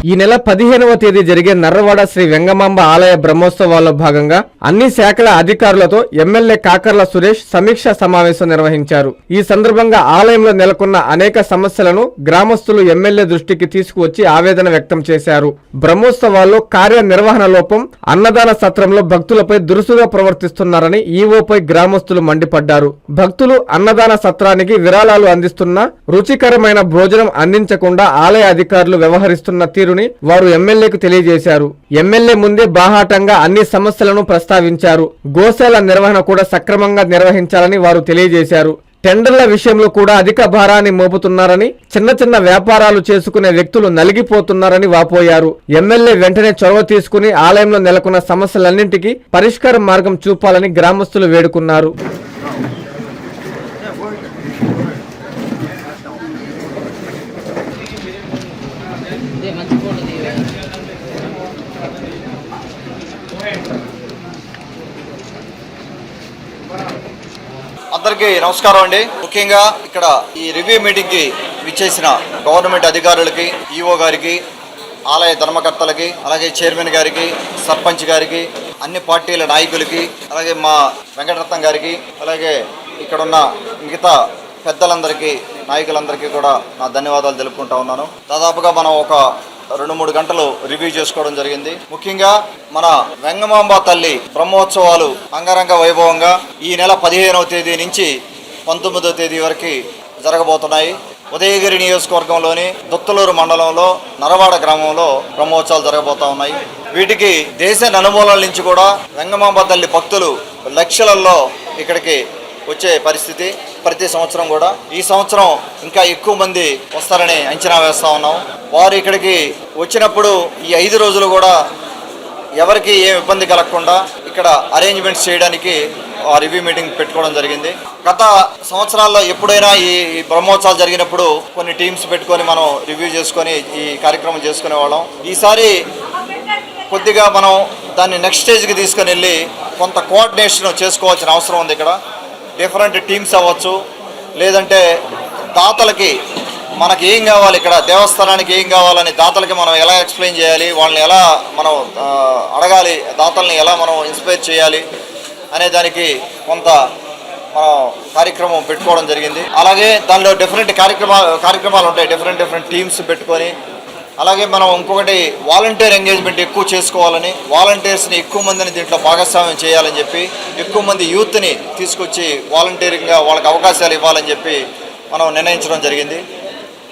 ఈ నెల 15వ తేదీ జరిగే నర్రవాడ శ్రీ వెంగమాంబ ఆలయ బ్రహ్మోత్సవాల్లో భాగంగా అన్ని శాఖల అధికారులతో ఎమ్మెల్యే కాకర్ల సురేష్ సమీక్షా సమావేశం నిర్వహించారు. ఈ సందర్భంగా ఆలయంలో నెలకొన్న అనేక సమస్యలను గ్రామస్తులు ఎమ్మెల్యే దృష్టికి తీసుకువచ్చి ఆవేదన వ్యక్తం చేశారు. బ్రహ్మోత్సవాల్లో కార్యనిర్వహణ లోపం, అన్నదాన సత్రంలో భక్తులపై దురుసుగా ప్రవర్తిస్తున్నారని ఈవోపై గ్రామస్తులు మండిపడ్డారు. భక్తులు అన్నదాన సత్రానికి విరాళాలు అందిస్తున్నా రుచికరమైన భోజనం అందించకుండా ఆలయ అధికారులు వ్యవహరిస్తున్న తీరుని వారు ఎమ్మెల్యేకు తెలియజేశారు. ఎమ్మెల్యే ముందే బాహాటంగా అన్ని సమస్యలను ప్రస్తావించారు. గోశాల నిర్వహణ కూడా సక్రమంగా నిర్వహించాలని వారు తెలియజేశారు. టెండర్ల విషయంలో కూడా అధిక భారాన్ని మోపుతున్నారని, చిన్న చిన్న వ్యాపారాలు చేసుకునే వ్యక్తులు నలిగిపోతున్నారని వాపోయారు. ఎమ్మెల్యే వెంటనే చొరవ తీసుకుని ఆలయంలో నెలకొన్న సమస్యలన్నింటికీ పరిష్కార మార్గం చూపాలని గ్రామస్తులు వేడుకున్నారు. అందరికీ నమస్కారం అండి. ముఖ్యంగా ఇక్కడ ఈ రివ్యూ మీటింగ్ కి విచ్చేసిన గవర్నమెంట్ అధికారులకి, ఈఓ గారికి, ఆలయ ధర్మకర్తలకి, అలాగే చైర్మన్ గారికి, సర్పంచ్ గారికి, అన్ని పార్టీల నాయకులకి, అలాగే మా వెంకటరత్నం గారికి, అలాగే ఇక్కడున్న మిగతా పెద్దలందరికీ, నాయకులందరికీ కూడా నా ధన్యవాదాలు తెలుపుకుంటా ఉన్నాను. దాదాపుగా మనం ఒక 2-3 గంటలు రివ్యూ చేసుకోవడం జరిగింది. ముఖ్యంగా మన వెంగమాంబ తల్లి బ్రహ్మోత్సవాలు అంగరంగ వైభవంగా ఈ నెల 15వ తేదీ నుంచి 19వ తేదీ వరకు జరగబోతున్నాయి. ఉదయగిరి నియోజకవర్గంలోని దుత్తలూరు మండలంలో నరవాడ గ్రామంలో బ్రహ్మోత్సవాలు జరగబోతా ఉన్నాయి. వీటికి దేశ నలుమూలల నుంచి కూడా వెంగమాంబ తల్లి భక్తులు లక్షలలో ఇక్కడికి వచ్చే పరిస్థితి ప్రతి సంవత్సరం కూడా. ఈ సంవత్సరం ఇంకా ఎక్కువ మంది వస్తారని అంచనా వేస్తూ ఉన్నాం. వారు ఇక్కడికి వచ్చినప్పుడు ఈ 5 రోజులు కూడా ఎవరికి ఏం ఇబ్బంది కలగకుండా ఇక్కడ అరేంజ్మెంట్స్ చేయడానికి ఆ రివ్యూ మీటింగ్ పెట్టుకోవడం జరిగింది. గత సంవత్సరాల్లో ఎప్పుడైనా ఈ బ్రహ్మోత్సవాలు జరిగినప్పుడు కొన్ని టీమ్స్ పెట్టుకొని మనం రివ్యూ చేసుకొని ఈ కార్యక్రమం చేసుకునే వాళ్ళం. ఈసారి కొద్దిగా మనం దాన్ని నెక్స్ట్ స్టేజ్కి తీసుకొని వెళ్ళి కొంత కోఆర్డినేషన్ చేసుకోవాల్సిన అవసరం ఉంది. ఇక్కడ డిఫరెంట్ టీమ్స్ అవ్వచ్చు, లేదంటే దాతలకి మనకి ఏం కావాలి, ఇక్కడ దేవస్థానానికి ఏం కావాలని దాతలకి మనం ఎలా ఎక్స్ప్లెయిన్ చేయాలి, వాళ్ళని ఎలా మనం అడగాలి, దాతల్ని ఎలా మనం ఇన్స్పైర్ చేయాలి అనే దానికి కొంత మనం కార్యక్రమం పెట్టుకోవడం జరిగింది. అలాగే దానిలో డిఫరెంట్ కార్యక్రమాలు ఉంటాయి, డిఫరెంట్ టీమ్స్ పెట్టుకొని. అలాగే మనం ఇంకొకటి వాలంటీర్ ఎంగేజ్మెంట్ ఎక్కువ చేసుకోవాలని, వాలంటీర్స్ని ఎక్కువ మందిని దీంట్లో భాగస్వామ్యం చేయాలని చెప్పి, ఎక్కువ మంది యూత్ని తీసుకొచ్చి వాలంటీరింగ్గా వాళ్ళకి అవకాశాలు ఇవ్వాలని చెప్పి మనం నిర్ణయించడం జరిగింది.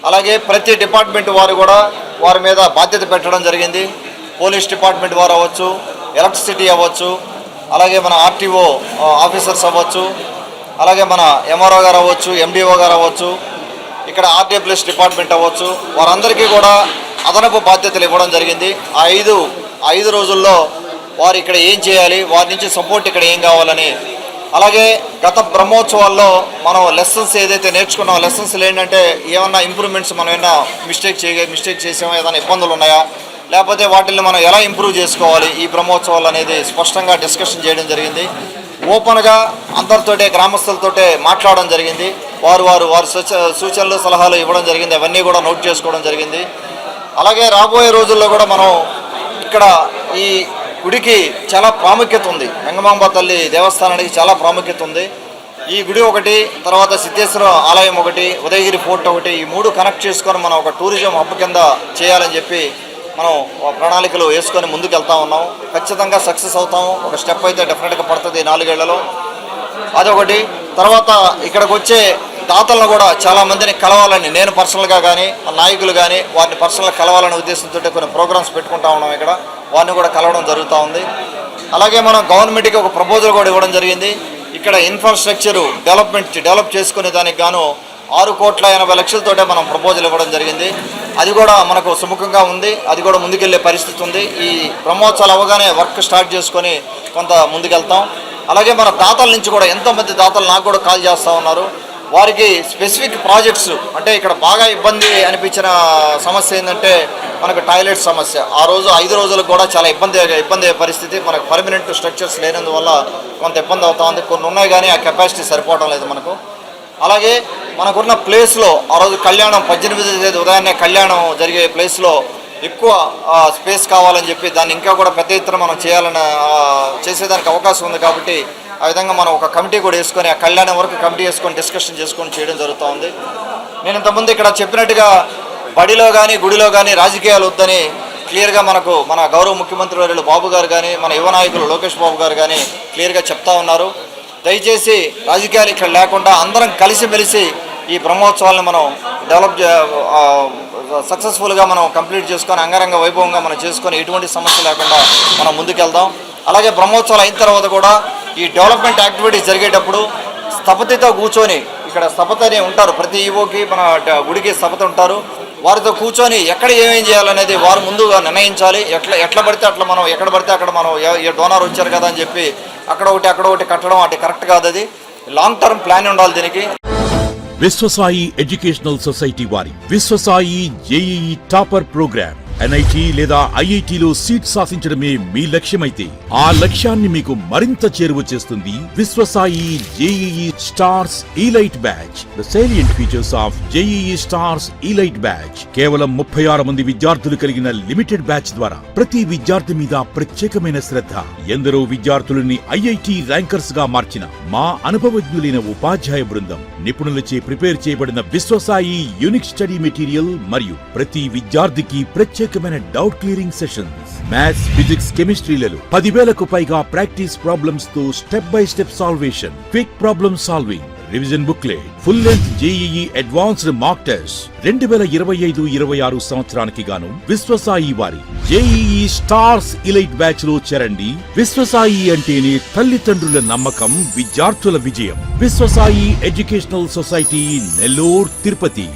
అలాగే ప్రతి డిపార్ట్మెంట్ వారు కూడా వారి మీద బాధ్యత పెట్టడం జరిగింది. పోలీస్ డిపార్ట్మెంట్ వారు అవ్వచ్చు, ఎలక్ట్రిసిటీ అవ్వచ్చు, అలాగే మన ఆర్టీఓ ఆఫీసర్స్ అవ్వచ్చు, అలాగే మన ఎంఆర్ఓ గారు అవ్వచ్చు, ఎండిఓ గారు అవ్వచ్చు, ఇక్కడ ఆర్డబ్ల్యూఎస్ డిపార్ట్మెంట్ అవ్వచ్చు, వారందరికీ కూడా అదనపు బాధ్యతలు ఇవ్వడం జరిగింది. ఆ 5 రోజుల్లో వారు ఇక్కడ ఏం చేయాలి, వారి నుంచి సపోర్ట్ ఇక్కడ ఏం కావాలని. అలాగే గత బ్రహ్మోత్సవాల్లో మనం లెసన్స్ ఏదైతే నేర్చుకున్నామో, లెసన్స్లు ఏంటంటే ఏమన్నా ఇంప్రూవ్మెంట్స్ మనం ఏమన్నా మిస్టేక్ చేసామో, ఏదైనా ఇబ్బందులు ఉన్నాయా, లేకపోతే వాటిని మనం ఎలా ఇంప్రూవ్ చేసుకోవాలి ఈ బ్రహ్మోత్సవాలు అనేది స్పష్టంగా డిస్కషన్ చేయడం జరిగింది. ఓపెన్గా అందరితోటే, గ్రామస్తులతోటే మాట్లాడడం జరిగింది. వారి సూచనలు సలహాలు ఇవ్వడం జరిగింది. అవన్నీ కూడా నోట్ చేసుకోవడం జరిగింది. అలాగే రాబోయే రోజుల్లో కూడా మనం ఇక్కడ ఈ గుడికి చాలా ప్రాముఖ్యత ఉంది. వెంగమాంబ తల్లి దేవస్థానానికి చాలా ప్రాముఖ్యత ఉంది. ఈ గుడి ఒకటి, తర్వాత సిద్ధేశ్వర ఆలయం ఒకటి, ఉదయగిరి ఫోర్ట్ ఒకటి, ఈ 3 కనెక్ట్ చేసుకొని మనం ఒక టూరిజం హబ్ కింద చేయాలని చెప్పి మనం ప్రణాళికలు వేసుకొని ముందుకు వెళ్తా ఉన్నాం. ఖచ్చితంగా సక్సెస్ అవుతాము. ఒక స్టెప్ అయితే డెఫినెట్గా పడుతుంది 4 ఏళ్లలో. అదొకటి. తర్వాత ఇక్కడికి వచ్చే దాతలను కూడా చాలామందిని కలవాలని, నేను పర్సనల్గా కానీ నాయకులు కానీ వారిని పర్సనల్గా కలవాలనే ఉద్దేశంతో కొన్ని ప్రోగ్రామ్స్ పెట్టుకుంటా ఉన్నాం. ఇక్కడ వారిని కూడా కలవడం జరుగుతూ ఉంది. అలాగే మనం గవర్నమెంట్కి ఒక ప్రపోజల్ కూడా ఇవ్వడం జరిగింది. ఇక్కడ ఇన్ఫ్రాస్ట్రక్చరు డెవలప్ చేసుకునే దానికి గాను 6,80,00,000తోటే మనం ప్రపోజల్ ఇవ్వడం జరిగింది. అది కూడా మనకు సుముఖంగా ఉంది. అది కూడా ముందుకెళ్లే పరిస్థితి ఉంది. ఈ బ్రహ్మోత్సవాలు అవగానే వర్క్ స్టార్ట్ చేసుకొని కొంత ముందుకెళ్తాం. అలాగే మన దాతల నుంచి కూడా ఎంతోమంది దాతలు నాకు కూడా కాల్ చేస్తూ ఉన్నారు. వారికి స్పెసిఫిక్ ప్రాజెక్ట్స్ అంటే ఇక్కడ బాగా ఇబ్బంది అనిపించిన సమస్య ఏంటంటే మనకు టాయిలెట్ సమస్య. ఆ రోజు 5 రోజులకు కూడా చాలా ఇబ్బంది పరిస్థితి. మనకు పర్మనెంట్ స్ట్రక్చర్స్ లేనందువల్ల కొంత ఇబ్బంది అవుతా ఉంది. కొన్ని ఉన్నాయి కానీ ఆ కెపాసిటీ సరిపోవడం లేదు మనకు. అలాగే మనకున్న ప్లేస్లో ఆ రోజు కళ్యాణం 18వ తేదీ ఉదయాన్నే కళ్యాణం జరిగే ప్లేస్లో ఎక్కువ స్పేస్ కావాలని చెప్పి దాన్ని ఇంకా కూడా పెద్ద ఎత్తున మనం చేసేదానికి అవకాశం ఉంది. కాబట్టి ఆ విధంగా మనం ఒక కమిటీ కూడా వేసుకొని, ఆ కళ్యాణం వరకు కమిటీ వేసుకొని డిస్కషన్ చేసుకొని చేయడం జరుగుతూ ఉంది. నేను ఇంతకుముందు ఇక్కడ చెప్పినట్టుగా బడిలో కానీ గుడిలో కానీ రాజకీయాలు వద్దని క్లియర్గా మన గౌరవ ముఖ్యమంత్రి వర్యులు బాబు గారు కానీ, మన యువ నాయకులు లోకేష్ బాబు గారు కానీ క్లియర్గా చెప్తా ఉన్నారు. దయచేసి రాజకీయాలు ఇక్కడ లేకుండా అందరం కలిసిమెలిసి ఈ బ్రహ్మోత్సవాలను మనం సక్సెస్ఫుల్గా మనం కంప్లీట్ చేసుకొని అంగరంగ వైభవంగా మనం చేసుకొని ఎటువంటి సమస్య లేకుండా మనం ముందుకెళ్దాం. అలాగే బ్రహ్మోత్సవాలు అయిన తర్వాత కూడా ఈ డెవలప్మెంట్ యాక్టివిటీస్ జరిగేటప్పుడు స్థపతితో కూర్చొని, ఇక్కడ స్థపతని ఉంటారు, ప్రతి ఈవోకి మన గుడికి స్థపత ఉంటారు, వారితో కూర్చొని ఎక్కడ ఏమేం చేయాలనేది వారు ముందుగా నిర్ణయించాలి. ఎట్లా పడితే అట్లా మనం ఎక్కడ పడితే అక్కడ మనం డోనర్ వచ్చారు కదా అని చెప్పి అక్కడ ఒకటి కట్టడం అది కరెక్ట్ కాదు. అది లాంగ్ టర్మ్ ప్లాన్ ఉండాలి దీనికి. విశ్వసాయి ఎడ్యుకేషనల్ సొసైటీ వారి Vishwasai JEE topper program NIT లేదా IITలో సీట్ సాధించడమే మీ లక్ష్యమైతే ఆ లక్ష్యాన్ని మీకు మరింత చేరువ చేస్తుంది Viswasai JEE stars elite batch. The salient features of JEE stars elite batch. కేవలం 36 మంది విద్యార్థులు కలిగిన లిమిటెడ్ బ్యాచ్ ద్వారా ప్రతి విద్యార్థి మీద ప్రత్యేకమైన శ్రద్ధ, ఎందరో విద్యార్థులని IIT ర్యాంకర్స్ గా మార్చిన మా అనుభవజ్ఞులైన ఉపాధ్యాయ బృందం, నిపుణులచే ప్రిపేర్ చేయబడిన విశ్వసాయి యూనిక్ స్టడీ మెటీరియల్ మరియు ప్రతి విద్యార్థికి ప్రత్యేకమైన doubt clearing sessions, maths, physics, కెమిస్ట్రీలలో 10,000కు పైగా ప్రాక్టీస్ ప్రాబ్లమ్స్ తో step by step solution, quick problem solving, revision booklet, full length JEE advanced mock test. 2025-26 సంవత్సరానికి గాను విశ్వసాయి వారి జేఈఈ స్టార్స్ ఇలైట్ బ్యాచ్ లో చేరండి. విశ్వసాయి అంటేనే తల్లిదండ్రుల నమ్మకం, విద్యార్థుల విజయం. Viswasai educational society, Nellore, Tirupati.